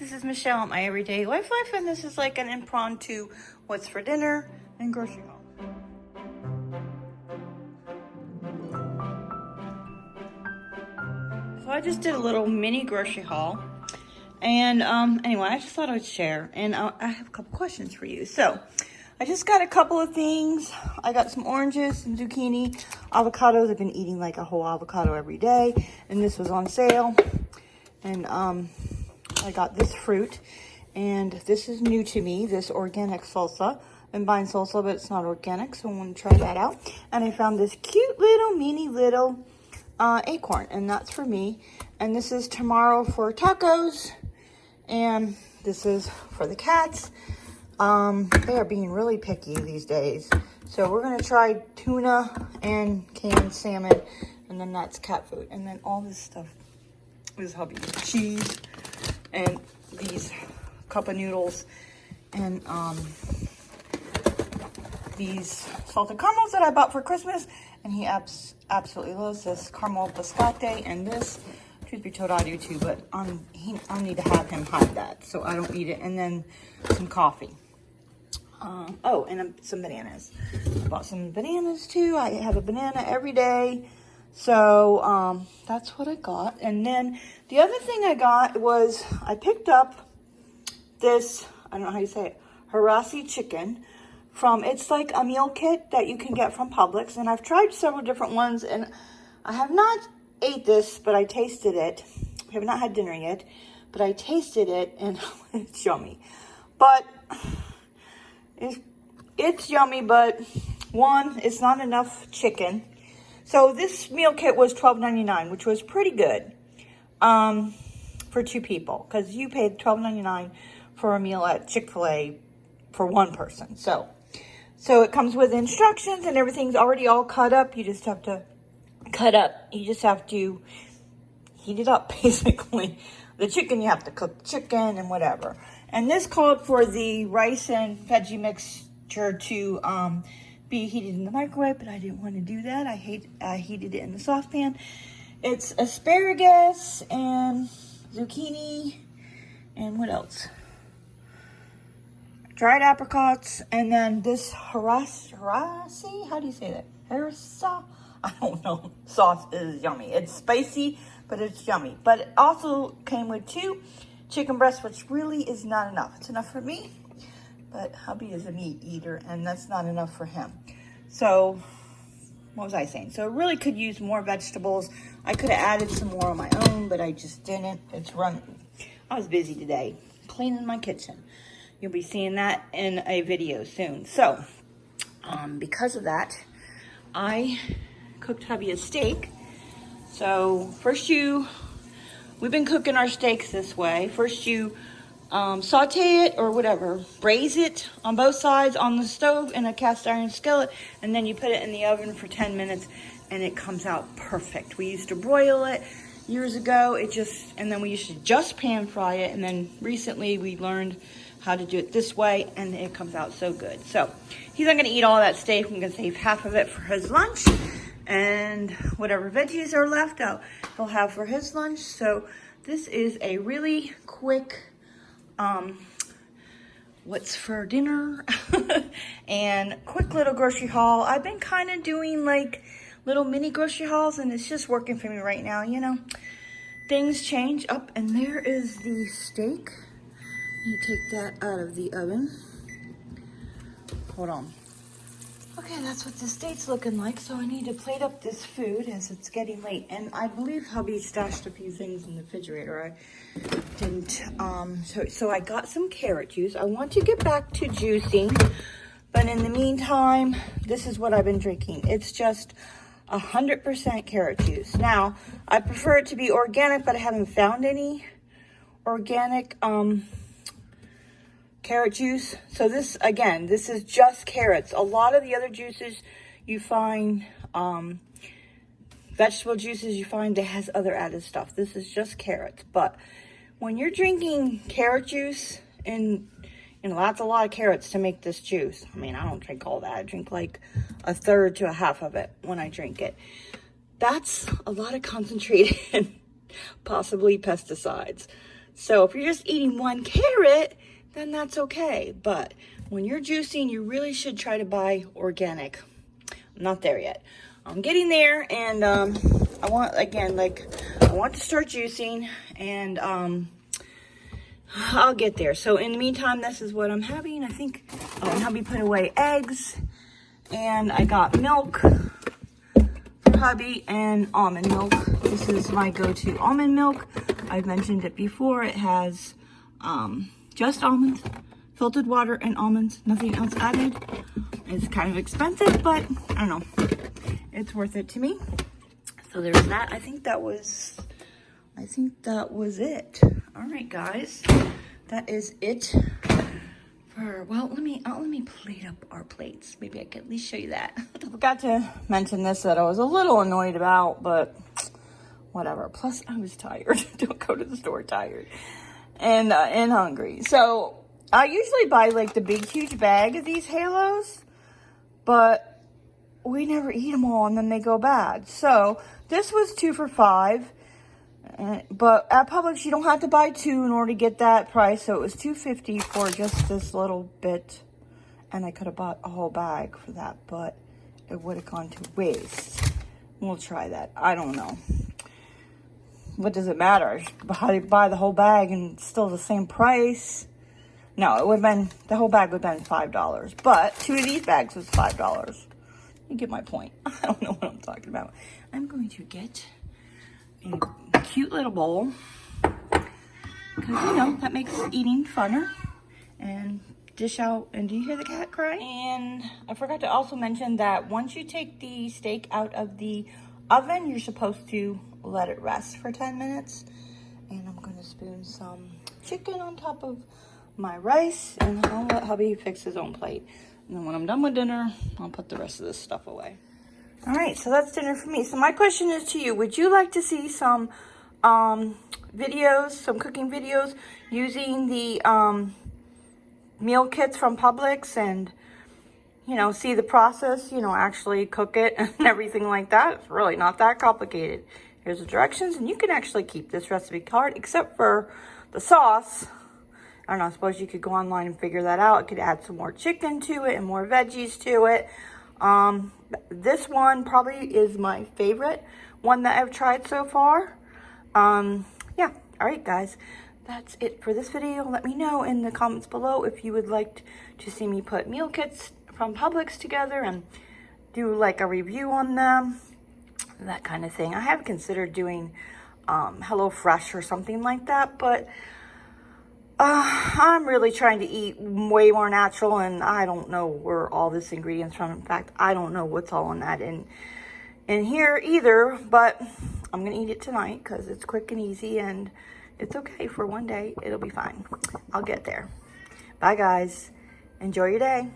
This is Michelle at My Everyday Wife Life, and this is like an impromptu what's for dinner and grocery haul. So I just did a little mini grocery haul, and anyway, I just thought I would share, and I have a couple questions for you. So I just got a couple of things. I got some oranges, some zucchini, avocados. I've been eating like a whole avocado every day, and this was on sale. And I got this fruit, and this is new to me, this organic salsa. I've been buying salsa, but it's not organic, so I want to try that out. And I found this cute little, mini little acorn, and that's for me. And this is tomorrow for tacos, and this is for the cats. They are being really picky these days. So we're going to try tuna and canned salmon, and then that's cat food. And then all this stuff is hubby's cheese and these cup of noodles and these salted caramels that I bought for Christmas, and he absolutely loves this caramel biscotti, and this, truth be told, I do too, but I need to have him hide that so I don't eat it. And then some coffee. Oh, and some bananas. I bought some bananas too. I have a banana every day. So, that's what I got. And then the other thing I got was I picked up this, I don't know how you say it, Harassi chicken from, it's like a meal kit that you can get from Publix. And I've tried several different ones, and I have not ate this, but I tasted it. I have not had dinner yet, but I tasted it, and it's yummy. But it's yummy, but one, it's not enough chicken. So this meal kit was $12.99, which was pretty good for two people, because you paid $12.99 for a meal at Chick-fil-A for one person. So it comes with instructions, and everything's already all cut up. You just have to cut up. You just have to heat it up, basically. The chicken, you have to cook chicken and whatever. And this called for the rice and veggie mixture to be heated in the microwave, but I didn't want to do that. I heated it in the saucepan. It's asparagus and zucchini and what else? Dried apricots, and then this harassi, how do you say that? Harissa? I don't know. Sauce is yummy. It's spicy, but it's yummy. But it also came with 2 chicken breasts, which really is not enough. It's enough for me, but hubby is a meat eater, and that's not enough for him. So, what was I saying? So, it really could use more vegetables. I could have added some more on my own, but I just didn't. It's running. I was busy today cleaning my kitchen. You'll be seeing that in a video soon. So, because of that, I cooked hubby a steak. So, we've been cooking our steaks this way. First you saute it or whatever, braise it on both sides on the stove in a cast iron skillet, and then you put it in the oven for 10 minutes, and it comes out perfect. We used to broil it years ago, and then we used to just pan fry it, and then recently we learned how to do it this way, and it comes out so good. So he's not gonna eat all that steak. I'm gonna save half of it for his lunch, and whatever veggies are left out, he'll have for his lunch. So this is a really quick what's for dinner and quick little grocery haul. I've been kind of doing like little mini grocery hauls, and it's just working for me right now. You know, things change up, and there is the steak. You take that out of the oven. Hold on. Okay, that's what the steak's looking like. So I need to plate up this food as it's getting late. And I believe hubby stashed a few things in the refrigerator. I didn't. So I got some carrot juice. I want to get back to juicing, but in the meantime, this is what I've been drinking. It's just 100% carrot juice. Now, I prefer it to be organic, but I haven't found any organic carrot juice. So this is just carrots. A lot of the other juices you find, vegetable juices you find that has other added stuff. This is just carrots. But when you're drinking carrot juice, and that's a lot of carrots to make this juice. I mean, I don't drink all that. I drink like a third to a half of it when I drink it. That's a lot of concentrated, possibly pesticides. So if you're just eating 1 carrot, then that's okay. But when you're juicing, you really should try to buy organic. I'm not there yet. I'm getting there, and I want, again, like, I want to start juicing, and I'll get there. So in the meantime, this is what I'm having. I think I'll be putting away eggs, and I got milk for hubby and almond milk. This is my go-to almond milk. I've mentioned it before. It has just almonds, filtered water, and almonds, nothing else added. It's kind of expensive, but I don't know. It's worth it to me. So there's that. I think that was it. All right, guys. That is it for, well, let me plate up our plates. Maybe I can at least show you that. I forgot to mention this that I was a little annoyed about, but whatever. Plus, I was tired. Don't go to the store tired and hungry. So I usually buy like the big, huge bag of these Halos, but we never eat them all and then they go bad. So this was 2 for $5. But at Publix, you don't have to buy 2 in order to get that price. So it was $2.50 for just this little bit. And I could have bought a whole bag for that, but it would have gone to waste. We'll try that. I don't know. What does it matter? Buy the whole bag and it's still the same price. No, it would have been, the whole bag would have been $5. But 2 of these bags was $5. You get my point. I don't know what I'm talking about. I'm going to get a cute little bowl, because you know that makes eating funner, and dish out. And do you hear the cat cry? And I forgot to also mention that once you take the steak out of the oven, you're supposed to let it rest for 10 minutes. And I'm going to spoon some chicken on top of my rice, and I'll let hubby fix his own plate. And then when I'm done with dinner, I'll put the rest of this stuff away. All right, so that's dinner for me. So my question is to you, would you like to see some videos, some cooking videos using the meal kits from Publix, and, you know, see the process, you know, actually cook it and everything like that? It's really not that complicated. Here's the directions, and you can actually keep this recipe card, except for the sauce. I don't know, I suppose you could go online and figure that out. It could add some more chicken to it and more veggies to it. This one probably is my favorite one that I've tried so far. Yeah, all right, guys. That's it for this video. Let me know in the comments below if you would like to see me put meal kits from Publix together and do like a review on them, that kind of thing. I have considered doing HelloFresh or something like that, but I'm really trying to eat way more natural, and I don't know where all this ingredients from. In fact, I don't know what's all in that in here either, but I'm gonna eat it tonight because it's quick and easy, and it's okay for one day. It'll be fine. I'll get there. Bye, guys. Enjoy your day.